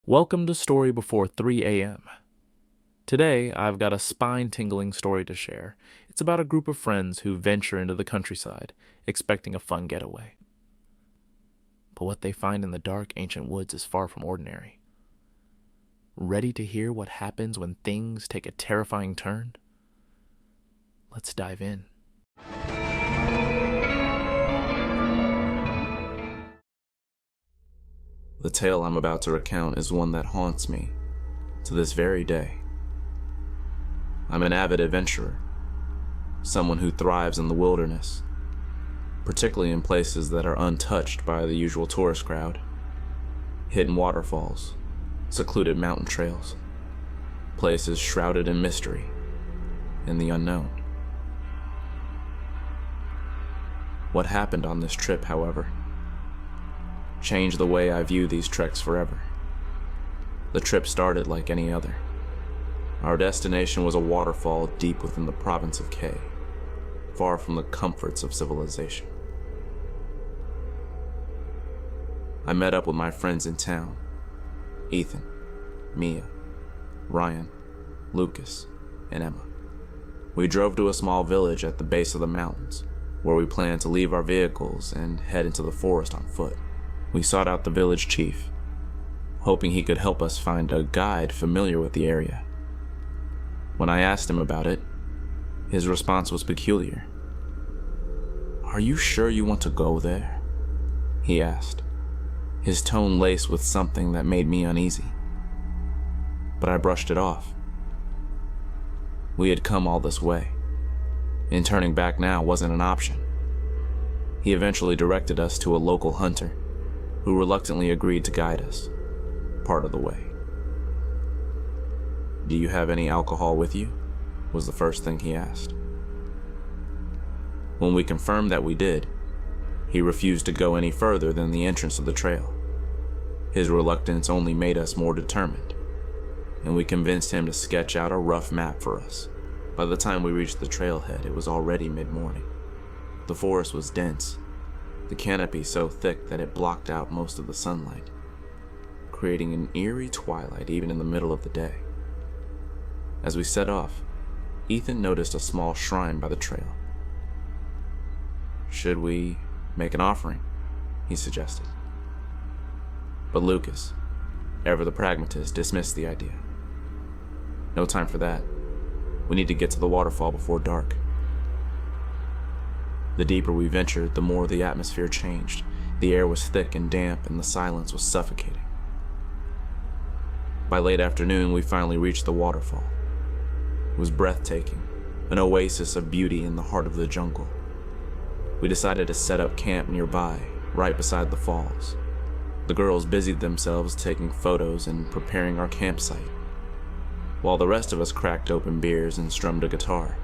Welcome to Story Before 3 a.m. Today, I've got a spine-tingling story to share. It's about a group of friends who venture into the countryside, expecting a fun getaway. But what they find in the dark, ancient woods is far from ordinary. Ready to hear what happens when things take a terrifying turn? Let's dive in. The tale I'm about to recount is one that haunts me to this very day. I'm an avid adventurer, someone who thrives in the wilderness, particularly in places that are untouched by the usual tourist crowd. Hidden waterfalls, secluded mountain trails, places shrouded in mystery and the unknown. What happened on this trip, however, changed the way I view these treks forever. The trip started like any other. Our destination was a waterfall deep within the province of K, far from the comforts of civilization. I met up with my friends in town: Ethan, Mia, Ryan, Lucas, and Emma. We drove to a small village at the base of the mountains, where we planned to leave our vehicles and head into the forest on foot. We sought out the village chief, hoping he could help us find a guide familiar with the area. When I asked him about it, his response was peculiar. "Are you sure you want to go there?" he asked, his tone laced with something that made me uneasy. But I brushed it off. We had come all this way, and turning back now wasn't an option. He eventually directed us to a local hunter, who reluctantly agreed to guide us part of the way. "Do you have any alcohol with you?" was the first thing he asked. When we confirmed that we did, he refused to go any further than the entrance of the trail. His reluctance only made us more determined, and we convinced him to sketch out a rough map for us. By the time we reached the trailhead, it was already mid-morning. The forest was dense, the canopy so thick that it blocked out most of the sunlight, creating an eerie twilight even in the middle of the day. As we set off, Ethan noticed a small shrine by the trail. "Should we make an offering?" he suggested. But Lucas, ever the pragmatist, dismissed the idea. "No time for that. We need to get to the waterfall before dark." The deeper we ventured, the more the atmosphere changed. The air was thick and damp, and the silence was suffocating. By late afternoon, we finally reached the waterfall. It was breathtaking, an oasis of beauty in the heart of the jungle. We decided to set up camp nearby, right beside the falls. The girls busied themselves taking photos and preparing our campsite, while the rest of us cracked open beers and strummed a guitar,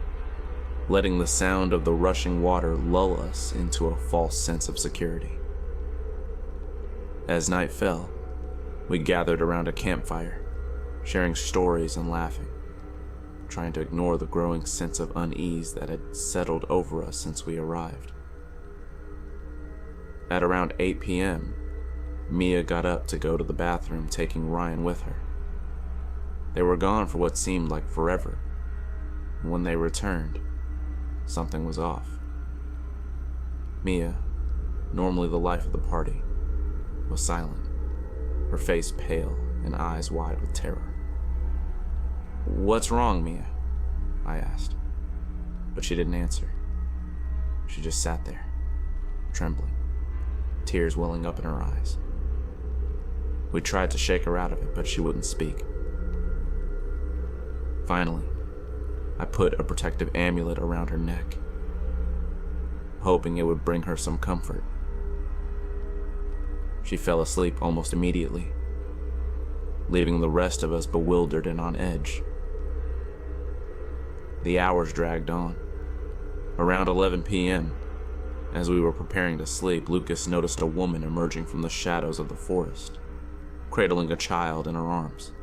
letting the sound of the rushing water lull us into a false sense of security. As night fell, we gathered around a campfire, sharing stories and laughing, trying to ignore the growing sense of unease that had settled over us since we arrived. At around 8 p.m., Mia got up to go to the bathroom, taking Ryan with her. They were gone for what seemed like forever, and when they returned, something was off. Mia, normally the life of the party, was silent, her face pale and eyes wide with terror. "What's wrong, Mia?" I asked, but she didn't answer. She just sat there, trembling, tears welling up in her eyes. We tried to shake her out of it, but she wouldn't speak. Finally, I put a protective amulet around her neck, hoping it would bring her some comfort. She fell asleep almost immediately, leaving the rest of us bewildered and on edge. The hours dragged on. Around 11 p.m., as we were preparing to sleep, Lucas noticed a woman emerging from the shadows of the forest, cradling a child in her arms.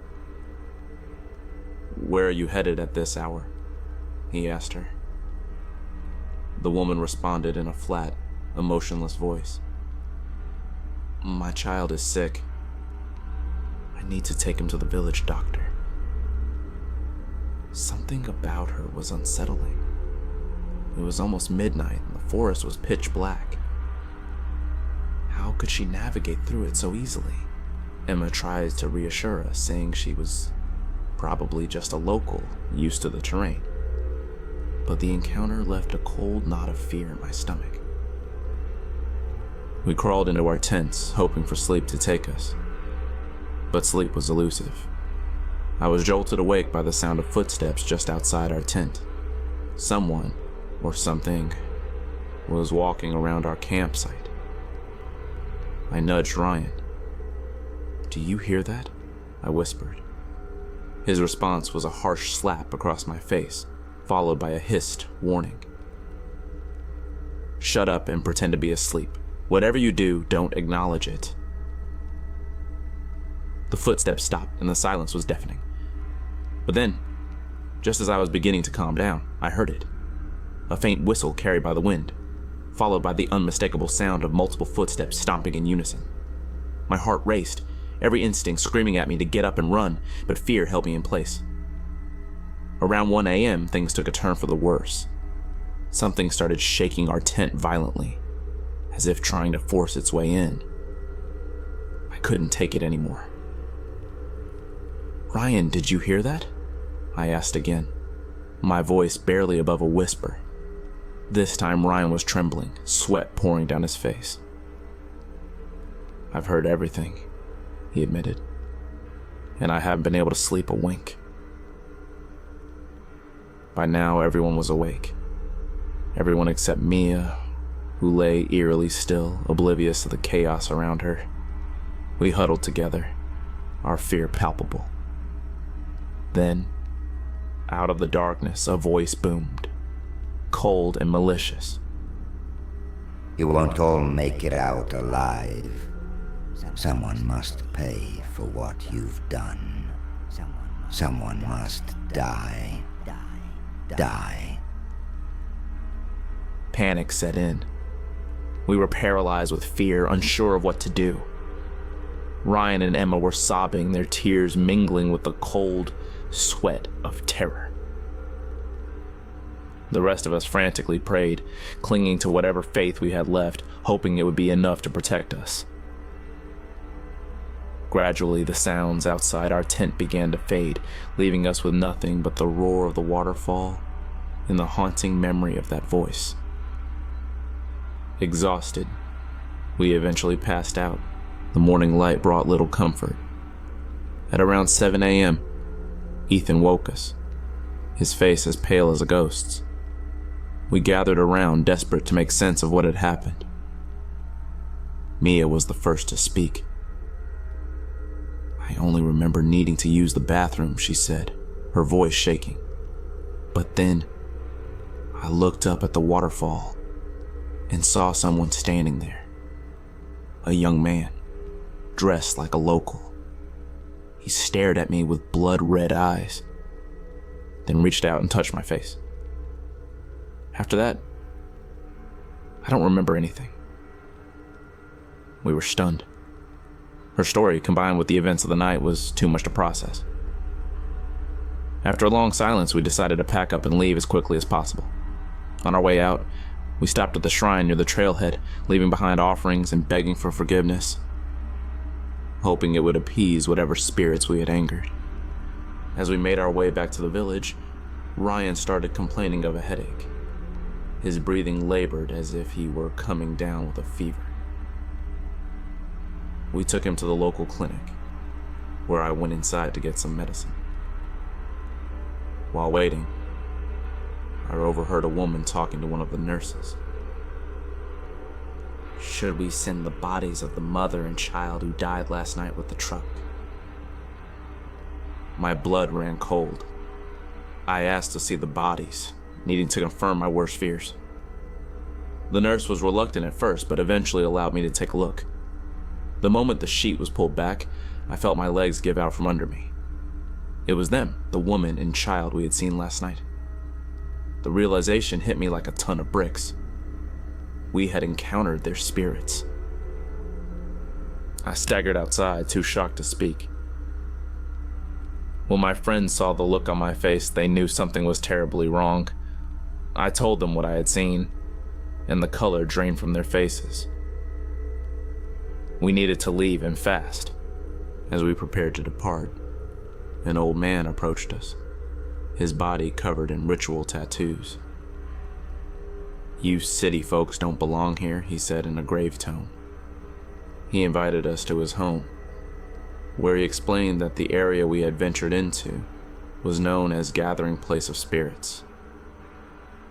"Where are you headed at this hour?" he asked her. The woman responded in a flat, emotionless voice. "My child is sick. I need to take him to the village doctor. Something about her was unsettling. It was almost midnight and the forest was pitch black. How could she navigate through it so easily? Emma tries to reassure us, saying she was probably just a local, used to the terrain. But the encounter left a cold knot of fear in my stomach. We crawled into our tents, hoping for sleep to take us. But sleep was elusive. I was jolted awake by the sound of footsteps just outside our tent. Someone, or something, was walking around our campsite. I nudged Ryan. "Do you hear that?" I whispered. His response was a harsh slap across my face, followed by a hissed warning. "Shut up and pretend to be asleep. Whatever you do, don't acknowledge it." The footsteps stopped and the silence was deafening. But then, just as I was beginning to calm down, I heard it. A faint whistle carried by the wind, followed by the unmistakable sound of multiple footsteps stomping in unison. My heart raced, every instinct screaming at me to get up and run, but fear held me in place. Around 1 a.m., things took a turn for the worse. Something started shaking our tent violently, as if trying to force its way in. I couldn't take it anymore. "Ryan, did you hear that?" I asked again, my voice barely above a whisper. This time Ryan was trembling, sweat pouring down his face. "I've heard everything," he admitted, "and I haven't been able to sleep a wink." By now, everyone was awake. Everyone except Mia, who lay eerily still, oblivious to the chaos around her. We huddled together, our fear palpable. Then, out of the darkness, a voice boomed, cold and malicious. "You won't all make it out alive. Someone must pay for what you've done. Someone must die. Die." Panic set in. We were paralyzed with fear, unsure of what to do. Ryan and Emma were sobbing, their tears mingling with the cold sweat of terror. The rest of us frantically prayed, clinging to whatever faith we had left, hoping it would be enough to protect us. Gradually, the sounds outside our tent began to fade, leaving us with nothing but the roar of the waterfall and the haunting memory of that voice. Exhausted, we eventually passed out. The morning light brought little comfort. At around 7 a.m., Ethan woke us, his face as pale as a ghost's. We gathered around, desperate to make sense of what had happened. Mia was the first to speak. "I only remember needing to use the bathroom," she said, her voice shaking. But then, I looked up at the waterfall and saw someone standing there. A young man, dressed like a local. He stared at me with blood-red eyes, then reached out and touched my face. After that, I don't remember anything. We were stunned. Her story, combined with the events of the night, was too much to process. After a long silence, we decided to pack up and leave as quickly as possible. On our way out, we stopped at the shrine near the trailhead, leaving behind offerings and begging for forgiveness, hoping it would appease whatever spirits we had angered. As we made our way back to the village, Ryan started complaining of a headache. His breathing labored as if he were coming down with a fever. We took him to the local clinic, where I went inside to get some medicine. While waiting, I overheard a woman talking to one of the nurses. "Should we send the bodies of the mother and child who died last night with the truck?" My blood ran cold. I asked to see the bodies, needing to confirm my worst fears. The nurse was reluctant at first, but eventually allowed me to take a look. The moment the sheet was pulled back, I felt my legs give out from under me. It was them, the woman and child we had seen last night. The realization hit me like a ton of bricks. We had encountered their spirits. I staggered outside, too shocked to speak. When my friends saw the look on my face, they knew something was terribly wrong. I told them what I had seen, and the color drained from their faces. We needed to leave, and fast. As we prepared to depart, an old man approached us, his body covered in ritual tattoos. "You city folks don't belong here," he said in a grave tone. He invited us to his home, where he explained that the area we had ventured into was known as Gathering Place of Spirits.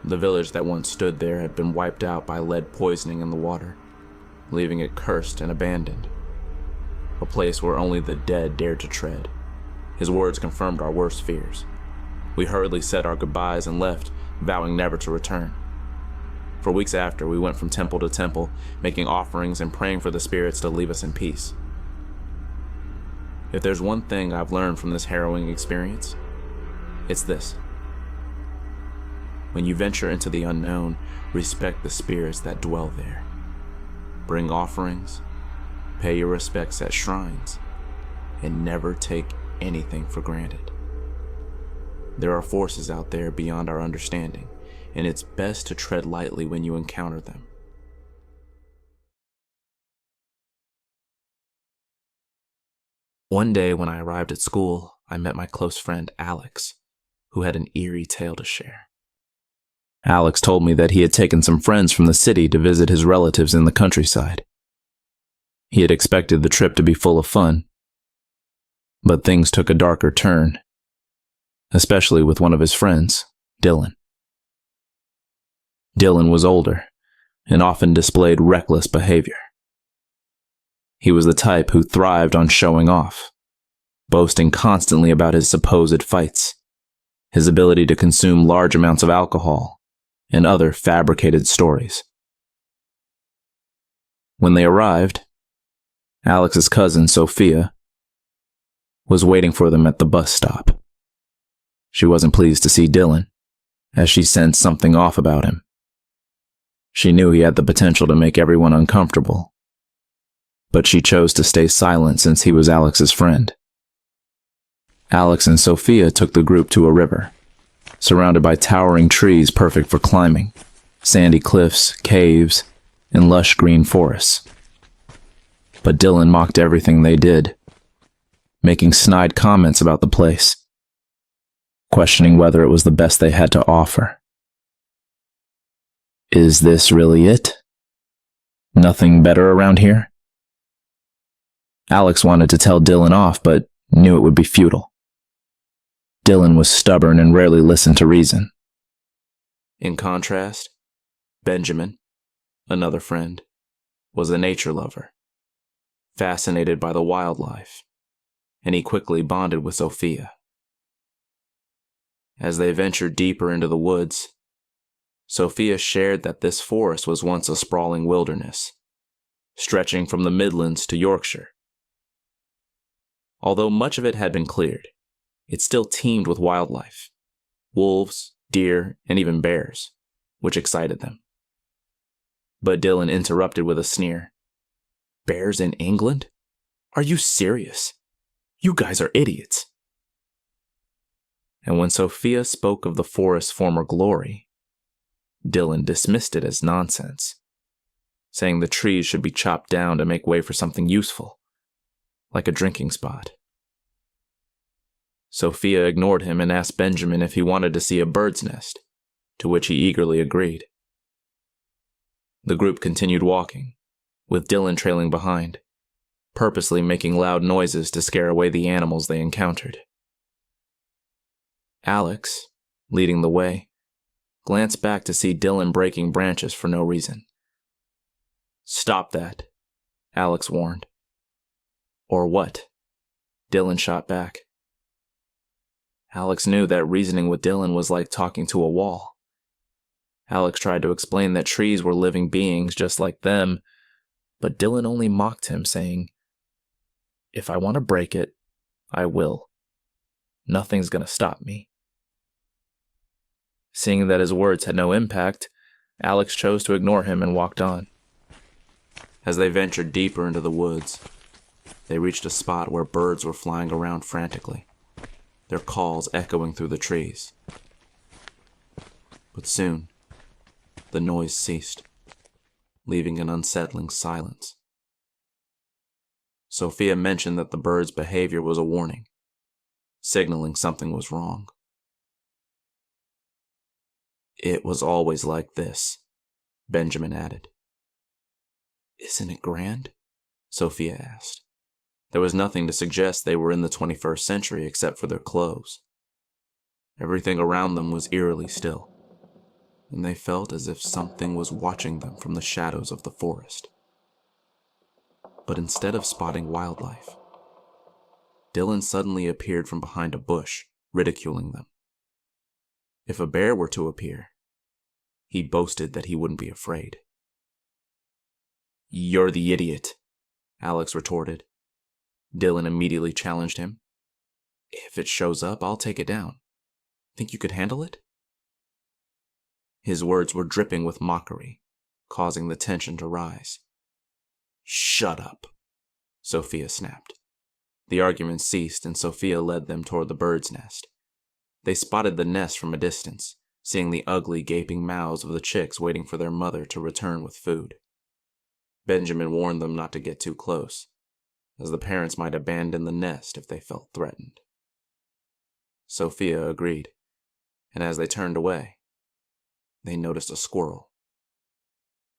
The village that once stood there had been wiped out by lead poisoning in the water, leaving it cursed and abandoned. A place where only the dead dared to tread. His words confirmed our worst fears. We hurriedly said our goodbyes and left, vowing never to return. For weeks after, we went from temple to temple, making offerings and praying for the spirits to leave us in peace. If there's one thing I've learned from this harrowing experience, it's this. When you venture into the unknown, respect the spirits that dwell there. Bring offerings, pay your respects at shrines, and never take anything for granted. There are forces out there beyond our understanding, and it's best to tread lightly when you encounter them. One day when I arrived at school, I met my close friend Alex, who had an eerie tale to share. Alex told me that he had taken some friends from the city to visit his relatives in the countryside. He had expected the trip to be full of fun, but things took a darker turn, especially with one of his friends, Dylan. Dylan was older and often displayed reckless behavior. He was the type who thrived on showing off, boasting constantly about his supposed fights, his ability to consume large amounts of alcohol, and other fabricated stories. When they arrived, Alex's cousin, Sophia, was waiting for them at the bus stop. She wasn't pleased to see Dylan, as she sensed something off about him. She knew he had the potential to make everyone uncomfortable, but she chose to stay silent since he was Alex's friend. Alex and Sophia took the group to a river, surrounded by towering trees perfect for climbing, sandy cliffs, caves, and lush green forests. But Dylan mocked everything they did, making snide comments about the place, questioning whether it was the best they had to offer. Is this really it? Nothing better around here? Alex wanted to tell Dylan off, but knew it would be futile. Dylan was stubborn and rarely listened to reason. In contrast, Benjamin, another friend, was a nature lover, fascinated by the wildlife, and he quickly bonded with Sophia. As they ventured deeper into the woods, Sophia shared that this forest was once a sprawling wilderness, stretching from the Midlands to Yorkshire. Although much of it had been cleared, it still teemed with wildlife, wolves, deer, and even bears, which excited them. But Dylan interrupted with a sneer. "Bears in England? Are you serious? You guys are idiots." And when Sophia spoke of the forest's former glory, Dylan dismissed it as nonsense, saying the trees should be chopped down to make way for something useful, like a drinking spot. Sophia ignored him and asked Benjamin if he wanted to see a bird's nest, to which he eagerly agreed. The group continued walking, with Dylan trailing behind, purposely making loud noises to scare away the animals they encountered. Alex, leading the way, glanced back to see Dylan breaking branches for no reason. "Stop that," Alex warned. "Or what?" Dylan shot back. Alex knew that reasoning with Dylan was like talking to a wall. Alex tried to explain that trees were living beings just like them, but Dylan only mocked him, saying, "If I want to break it, I will. Nothing's gonna stop me." Seeing that his words had no impact, Alex chose to ignore him and walked on. As they ventured deeper into the woods, they reached a spot where birds were flying around frantically. their calls echoing through the trees. But soon, the noise ceased, leaving an unsettling silence. Sophia mentioned that the bird's behavior was a warning, signaling something was wrong. "It was always like this," Benjamin added. "Isn't it grand?" Sophia asked. There was nothing to suggest they were in the 21st century except for their clothes. Everything around them was eerily still, and they felt as if something was watching them from the shadows of the forest. But instead of spotting wildlife, Dylan suddenly appeared from behind a bush, ridiculing them. If a bear were to appear, he boasted that he wouldn't be afraid. "You're the idiot," Alex retorted. Dylan immediately challenged him. "If it shows up, I'll take it down. Think you could handle it?" His words were dripping with mockery, causing the tension to rise. "Shut up," Sophia snapped. The argument ceased, and Sophia led them toward the bird's nest. They spotted the nest from a distance, seeing the ugly, gaping mouths of the chicks waiting for their mother to return with food. Benjamin warned them not to get too close, as the parents might abandon the nest if they felt threatened. Sophia agreed, and as they turned away, they noticed a squirrel.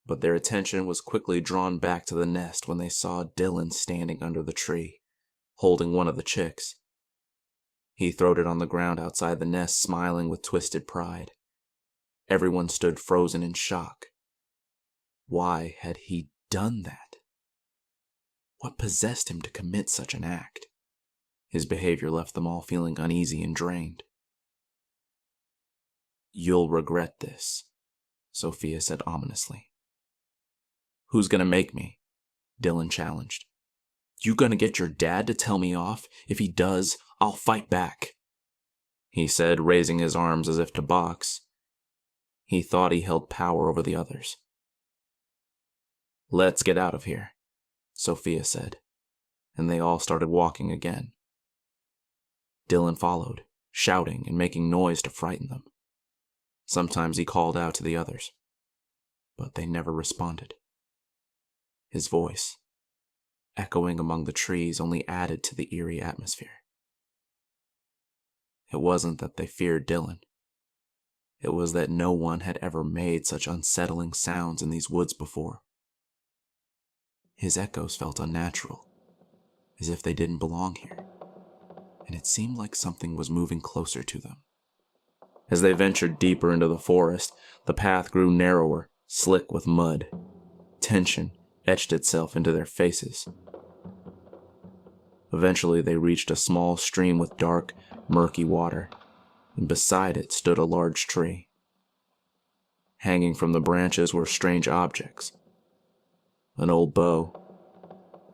But their attention was quickly drawn back to the nest when they saw Dylan standing under the tree, holding one of the chicks. He throwed it on the ground outside the nest, smiling with twisted pride. Everyone stood frozen in shock. Why had he done that? What possessed him to commit such an act? His behavior left them all feeling uneasy and drained. "You'll regret this," Sophia said ominously. "Who's gonna make me?" Dylan challenged. "You gonna get your dad to tell me off? If he does, I'll fight back," he said, raising his arms as if to box. He thought he held power over the others. "Let's get out of here," Sophia said, and they all started walking again. Dylan followed, shouting and making noise to frighten them. Sometimes he called out to the others, but they never responded. His voice, echoing among the trees, only added to the eerie atmosphere. It wasn't that they feared Dylan. It was that no one had ever made such unsettling sounds in these woods before. His echoes felt unnatural, as if they didn't belong here, and it seemed like something was moving closer to them. As they ventured deeper into the forest, the path grew narrower, slick with mud. Tension etched itself into their faces. Eventually, they reached a small stream with dark, murky water, and beside it stood a large tree. Hanging from the branches were strange objects: an old bow,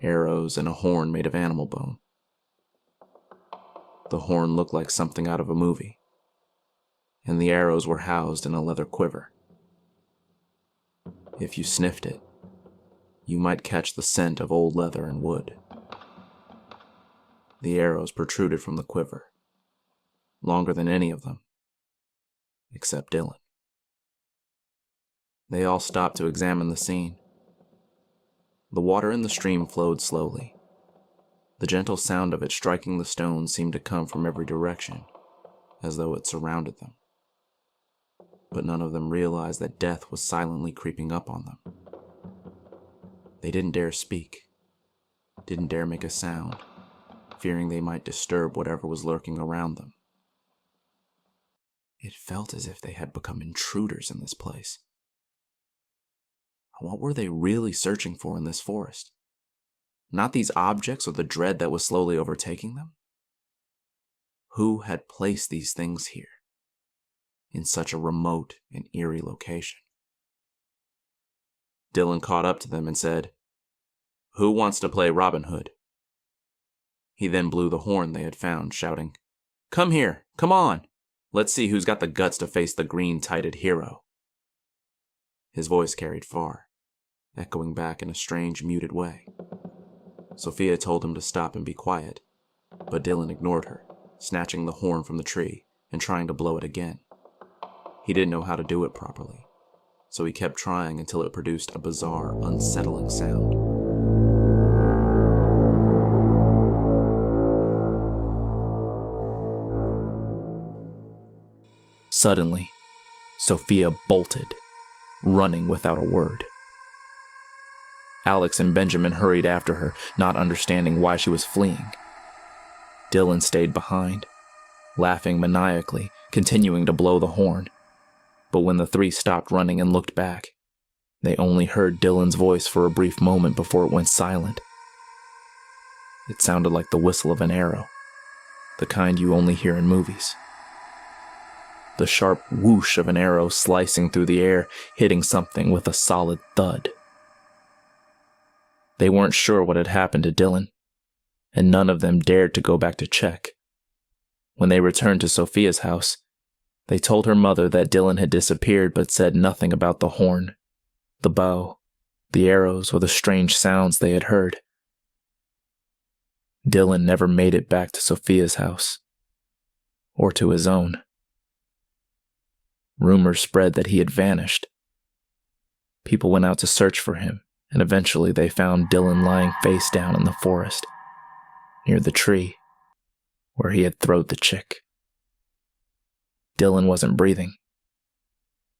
arrows, and a horn made of animal bone. The horn looked like something out of a movie, and the arrows were housed in a leather quiver. If you sniffed it, you might catch the scent of old leather and wood. The arrows protruded from the quiver, longer than any of them, except Dylan. They all stopped to examine the scene. The water in the stream flowed slowly. The gentle sound of it striking the stones seemed to come from every direction, as though it surrounded them. But none of them realized that death was silently creeping up on them. They didn't dare speak, didn't dare make a sound, fearing they might disturb whatever was lurking around them. It felt as if they had become intruders in this place. What were they really searching for in this forest? Not these objects or the dread that was slowly overtaking them? Who had placed these things here, in such a remote and eerie location? Dylan caught up to them and said, "Who wants to play Robin Hood?" He then blew the horn they had found, shouting, "Come here, come on! Let's see who's got the guts to face the green-tided hero." His voice carried far, echoing back in a strange, muted way. Sophia told him to stop and be quiet, but Dylan ignored her, snatching the horn from the tree and trying to blow it again. He didn't know how to do it properly, so he kept trying until it produced a bizarre, unsettling sound. Suddenly, Sophia bolted, running without a word. Alex and Benjamin hurried after her, not understanding why she was fleeing. Dylan stayed behind, laughing maniacally, continuing to blow the horn. But when the three stopped running and looked back, they only heard Dylan's voice for a brief moment before it went silent. It sounded like the whistle of an arrow, the kind you only hear in movies. The sharp whoosh of an arrow slicing through the air, hitting something with a solid thud. They weren't sure what had happened to Dylan, and none of them dared to go back to check. When they returned to Sophia's house, they told her mother that Dylan had disappeared but said nothing about the horn, the bow, the arrows, or the strange sounds they had heard. Dylan never made it back to Sophia's house, or to his own. Rumors spread that he had vanished. People went out to search for him, and eventually they found Dylan lying face down in the forest, near the tree where he had throwed the chick. Dylan wasn't breathing.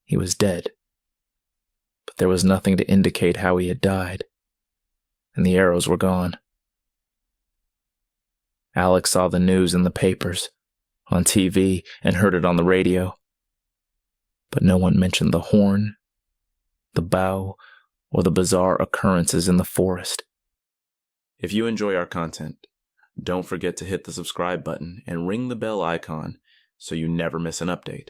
He was dead. But there was nothing to indicate how he had died, and the arrows were gone. Alex saw the news in the papers, on TV, and heard it on the radio. But no one mentioned the horn, the bow, or the bizarre occurrences in the forest. If you enjoy our content, don't forget to hit the subscribe button and ring the bell icon so you never miss an update.